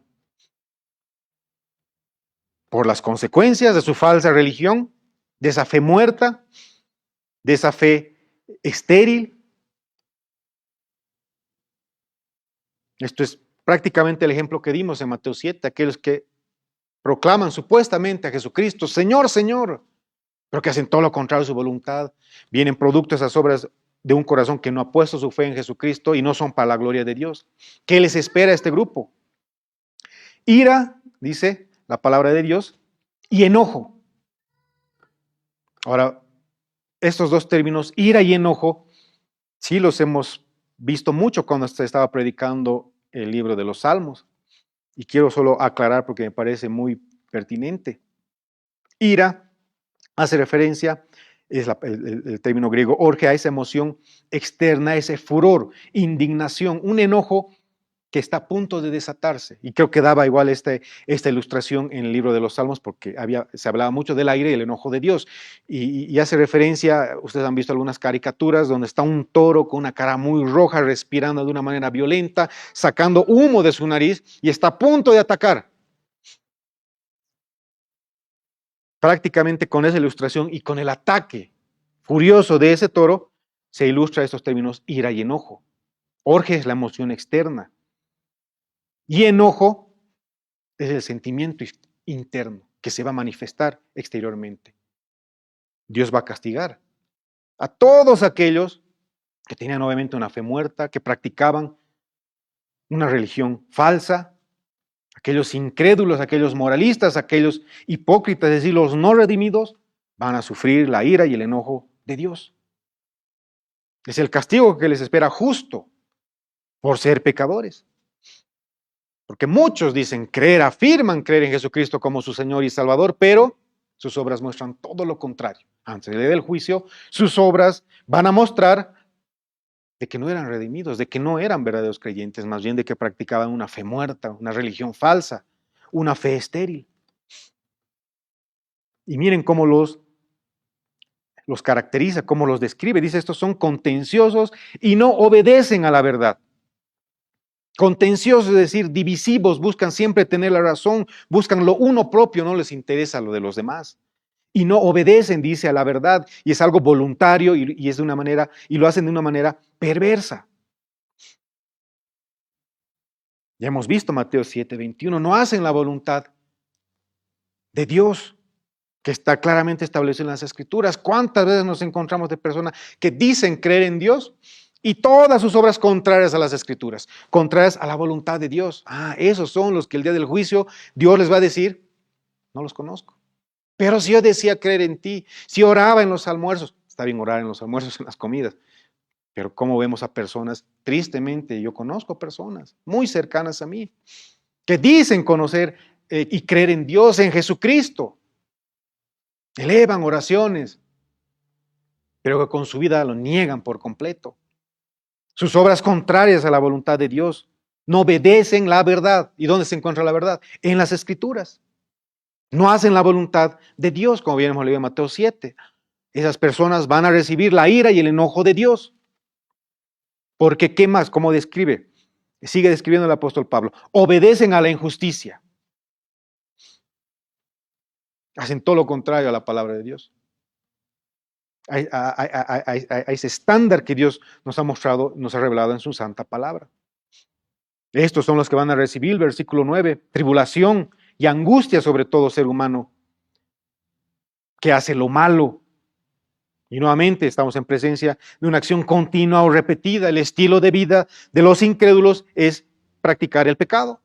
Por las consecuencias de su falsa religión, de esa fe muerta, de esa fe estéril. Esto es prácticamente el ejemplo que dimos en Mateo 7, aquellos que proclaman supuestamente a Jesucristo, Señor, Señor, pero que hacen todo lo contrario a su voluntad. Vienen producto de esas obras de un corazón que no ha puesto su fe en Jesucristo y no son para la gloria de Dios. ¿Qué les espera a este grupo? Ira, dice la palabra de Dios, y enojo. Ahora, estos dos términos, ira y enojo, sí los hemos visto mucho cuando se estaba predicando el libro de los Salmos. Y quiero solo aclarar porque me parece muy pertinente. Ira hace referencia, es el término griego, orge, a esa emoción externa, ese furor, indignación, un enojo que está a punto de desatarse. Y creo que daba igual esta ilustración en el libro de los Salmos porque se hablaba mucho del aire y el enojo de Dios. Y hace referencia, ustedes han visto algunas caricaturas donde está un toro con una cara muy roja, respirando de una manera violenta, sacando humo de su nariz y está a punto de atacar. Prácticamente con esa ilustración y con el ataque furioso de ese toro, se ilustra estos términos ira y enojo. Orge es la emoción externa. Y enojo es el sentimiento interno que se va a manifestar exteriormente. Dios va a castigar a todos aquellos que tenían obviamente una fe muerta, que practicaban una religión falsa, aquellos incrédulos, aquellos moralistas, aquellos hipócritas, es decir, los no redimidos, van a sufrir la ira y el enojo de Dios. Es el castigo que les espera justo por ser pecadores. Porque muchos dicen creer, afirman creer en Jesucristo como su Señor y Salvador, pero sus obras muestran todo lo contrario. Antes del día del juicio, sus obras van a mostrar de que no eran redimidos, de que no eran verdaderos creyentes, más bien de que practicaban una fe muerta, una religión falsa, una fe estéril. Y miren cómo los caracteriza, cómo los describe. Dice, estos son contenciosos y no obedecen a la verdad. Contenciosos, es decir, divisivos, buscan siempre tener la razón, buscan lo uno propio, no les interesa lo de los demás. Y no obedecen, dice, a la verdad, y es algo voluntario y es de una manera, y lo hacen de una manera perversa. Ya hemos visto Mateo 7:21, no hacen la voluntad de Dios, que está claramente establecido en las Escrituras. ¿Cuántas veces nos encontramos de personas que dicen creer en Dios y todas sus obras contrarias a las Escrituras, contrarias a la voluntad de Dios? Esos son los que el día del juicio Dios les va a decir, no los conozco. Pero si yo decía creer en ti, si oraba en los almuerzos, está bien orar en los almuerzos, en las comidas, pero ¿cómo vemos a personas? Tristemente, yo conozco personas muy cercanas a mí que dicen conocer y creer en Dios, en Jesucristo. Elevan oraciones, pero que con su vida lo niegan por completo. Sus obras contrarias a la voluntad de Dios no obedecen la verdad. ¿Y dónde se encuentra la verdad? En las Escrituras. No hacen la voluntad de Dios, como bien hemos leído en Mateo 7. Esas personas van a recibir la ira y el enojo de Dios. Porque, ¿qué más? ¿Cómo describe? Sigue describiendo el apóstol Pablo. Obedecen a la injusticia. Hacen todo lo contrario a la palabra de Dios. A ese estándar que Dios nos ha mostrado, nos ha revelado en su santa palabra. Estos son los que van a recibir, versículo 9, tribulación y angustia sobre todo ser humano que hace lo malo. Y nuevamente estamos en presencia de una acción continua o repetida. El estilo de vida de los incrédulos es practicar el pecado.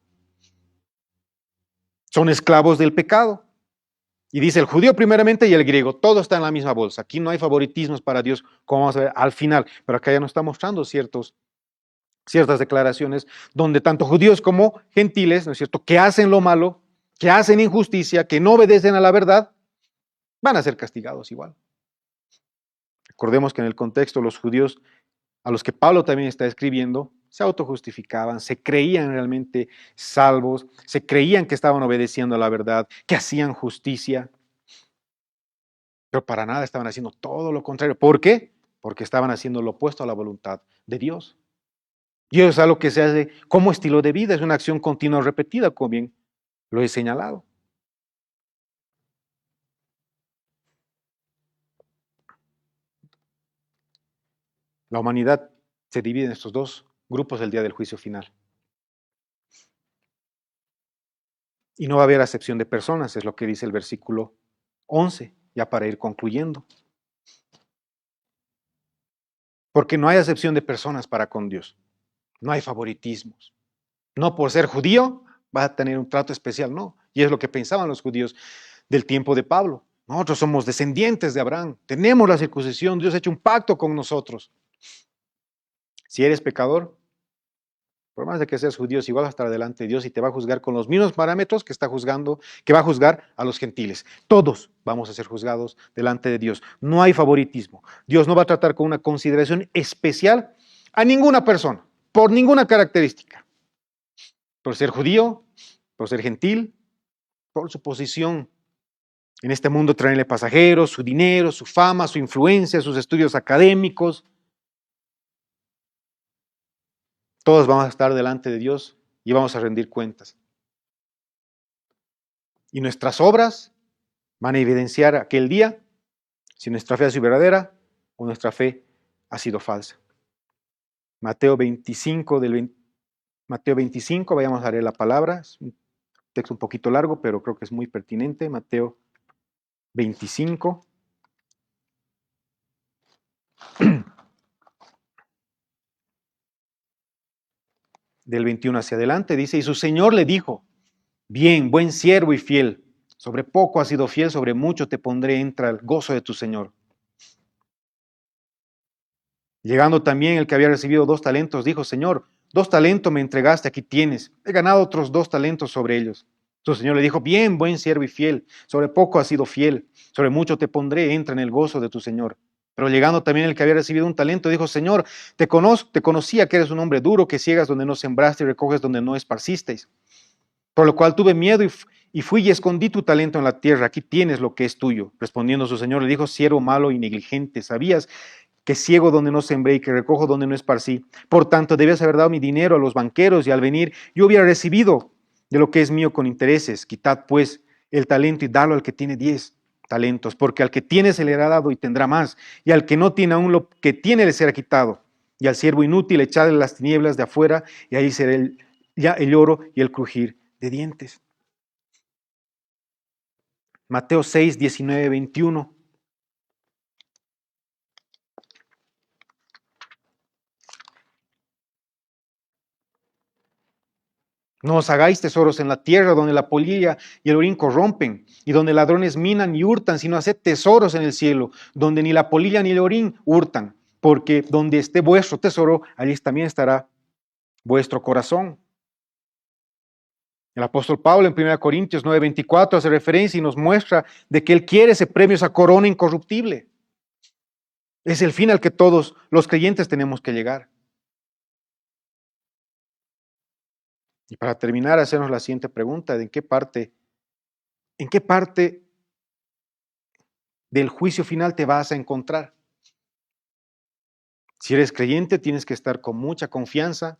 Son esclavos del pecado. Y dice el judío primeramente y el griego, todo está en la misma bolsa. Aquí no hay favoritismos para Dios, como vamos a ver al final. Pero acá ya nos está mostrando ciertas declaraciones donde tanto judíos como gentiles, ¿no es cierto?, que hacen lo malo, que hacen injusticia, que no obedecen a la verdad, van a ser castigados igual. Recordemos que en el contexto los judíos a los que Pablo también está escribiendo, se autojustificaban, se creían realmente salvos, se creían que estaban obedeciendo a la verdad, que hacían justicia. Pero para nada estaban haciendo todo lo contrario. ¿Por qué? Porque estaban haciendo lo opuesto a la voluntad de Dios. Y eso es algo que se hace como estilo de vida, es una acción continua repetida, como bien lo he señalado. La humanidad se divide en estos dos grupos el día del juicio final. Y no va a haber acepción de personas, es lo que dice el versículo 11, ya para ir concluyendo. Porque no hay acepción de personas para con Dios. No hay favoritismos. No por ser judío va a tener un trato especial, no. Y es lo que pensaban los judíos del tiempo de Pablo. Nosotros somos descendientes de Abraham, tenemos la circuncisión, Dios ha hecho un pacto con nosotros. Si eres pecador, por más de que seas judío, igual vas a estar delante de Dios y te va a juzgar con los mismos parámetros que está juzgando, que va a juzgar a los gentiles. Todos vamos a ser juzgados delante de Dios. No hay favoritismo. Dios no va a tratar con una consideración especial a ninguna persona, por ninguna característica. Por ser judío, por ser gentil, por su posición en este mundo traerle pasajeros, su dinero, su fama, su influencia, sus estudios académicos. Todos vamos a estar delante de Dios y vamos a rendir cuentas. Y nuestras obras van a evidenciar aquel día si nuestra fe ha sido verdadera o nuestra fe ha sido falsa. Mateo 25, Mateo 25, vayamos a leer la palabra. Es un texto un poquito largo, pero creo que es muy pertinente. Mateo 25. Del 21 hacia adelante, dice, y su Señor le dijo, bien, buen siervo y fiel, sobre poco has sido fiel, sobre mucho te pondré, entra el gozo de tu Señor. Llegando también el que había recibido 2 talentos, dijo, Señor, 2 talentos me entregaste, aquí tienes, he ganado otros 2 talentos sobre ellos. Su Señor le dijo, bien, buen siervo y fiel, sobre poco has sido fiel, sobre mucho te pondré, entra en el gozo de tu Señor. Pero llegando también el que había recibido 1 talento, dijo, Señor, te conocía que eres un hombre duro, que ciegas donde no sembraste y recoges donde no esparcisteis. Por lo cual tuve miedo y fui y escondí tu talento en la tierra, aquí tienes lo que es tuyo. Respondiendo su Señor, le dijo, siervo malo y negligente, ¿sabías que ciego donde no sembré y que recojo donde no esparcí? Por tanto, debías haber dado mi dinero a los banqueros y al venir yo hubiera recibido de lo que es mío con intereses. Quitad pues el talento y dalo al que tiene 10 talentos, porque al que tiene se le hará dado y tendrá más, y al que no tiene aún lo que tiene le será quitado. Y al siervo inútil echadle las tinieblas de afuera, y ahí será ya el lloro y el crujir de dientes. Mateo 6, 19, 21. No os hagáis tesoros en la tierra donde la polilla y el orín corrompen y donde ladrones minan y hurtan, sino haced tesoros en el cielo, donde ni la polilla ni el orín hurtan, porque donde esté vuestro tesoro, allí también estará vuestro corazón. El apóstol Pablo en 1 Corintios 9:24 hace referencia y nos muestra de que él quiere ese premio, esa corona incorruptible. Es el fin al que todos los creyentes tenemos que llegar. Y para terminar, hacernos la siguiente pregunta, ¿en qué parte del juicio final te vas a encontrar? Si eres creyente, tienes que estar con mucha confianza.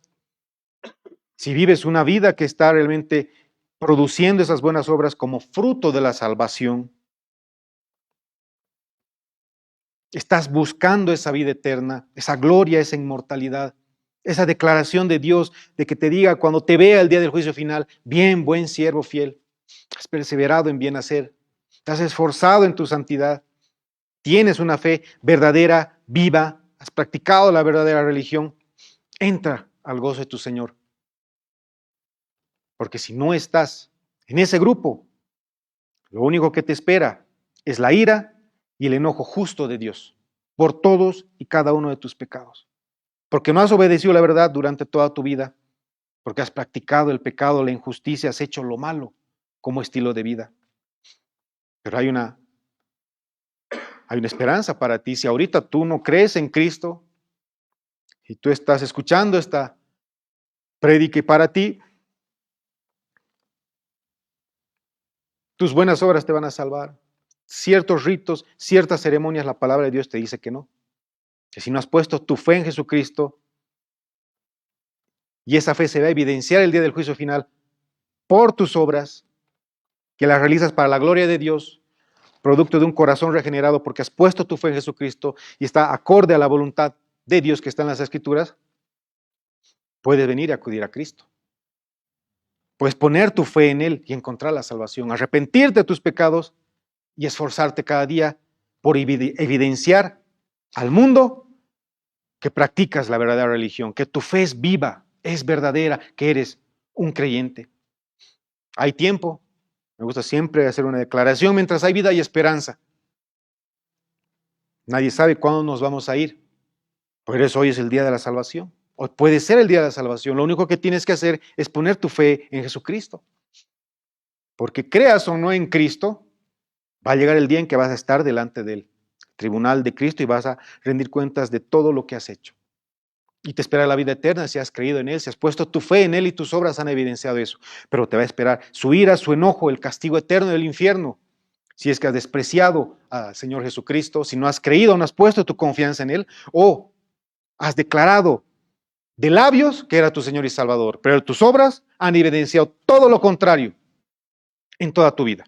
Si vives una vida que está realmente produciendo esas buenas obras como fruto de la salvación, estás buscando esa vida eterna, esa gloria, esa inmortalidad, esa declaración de Dios de que te diga cuando te vea el día del juicio final, bien, buen siervo fiel, has perseverado en bien hacer, te has esforzado en tu santidad, tienes una fe verdadera, viva, has practicado la verdadera religión, entra al gozo de tu Señor. Porque si no estás en ese grupo, lo único que te espera es la ira y el enojo justo de Dios por todos y cada uno de tus pecados. Porque no has obedecido la verdad durante toda tu vida, porque has practicado el pecado, la injusticia, has hecho lo malo como estilo de vida. Pero hay una esperanza para ti. Si ahorita tú no crees en Cristo y tú estás escuchando esta prédica para ti, tus buenas obras te van a salvar. ciertos ritos, ciertas ceremonias, la palabra de Dios te dice que no. Que si no has puesto tu fe en Jesucristo, y esa fe se va a evidenciar el día del juicio final por tus obras, que las realizas para la gloria de Dios, producto de un corazón regenerado porque has puesto tu fe en Jesucristo y está acorde a la voluntad de Dios que está en las Escrituras, puedes venir y acudir a Cristo. Puedes poner tu fe en Él y encontrar la salvación, arrepentirte de tus pecados y esforzarte cada día por evidenciar al mundo que practicas la verdadera religión, que tu fe es viva, es verdadera, que eres un creyente. Hay tiempo. Me gusta siempre hacer una declaración: mientras hay vida hay esperanza. Nadie sabe cuándo nos vamos a ir. Por eso hoy es el día de la salvación. Hoy puede ser el día de la salvación. Lo único que tienes que hacer es poner tu fe en Jesucristo. Porque creas o no en Cristo, va a llegar el día en que vas a estar delante del tribunal de Cristo y vas a rendir cuentas de todo lo que has hecho. Y te espera la vida eterna si has creído en Él, si has puesto tu fe en Él y tus obras han evidenciado eso. Pero te va a esperar su ira, su enojo, el castigo eterno del infierno. Si es que has despreciado al Señor Jesucristo, si no has creído, no has puesto tu confianza en Él, o has declarado de labios que era tu Señor y Salvador, pero tus obras han evidenciado todo lo contrario en toda tu vida.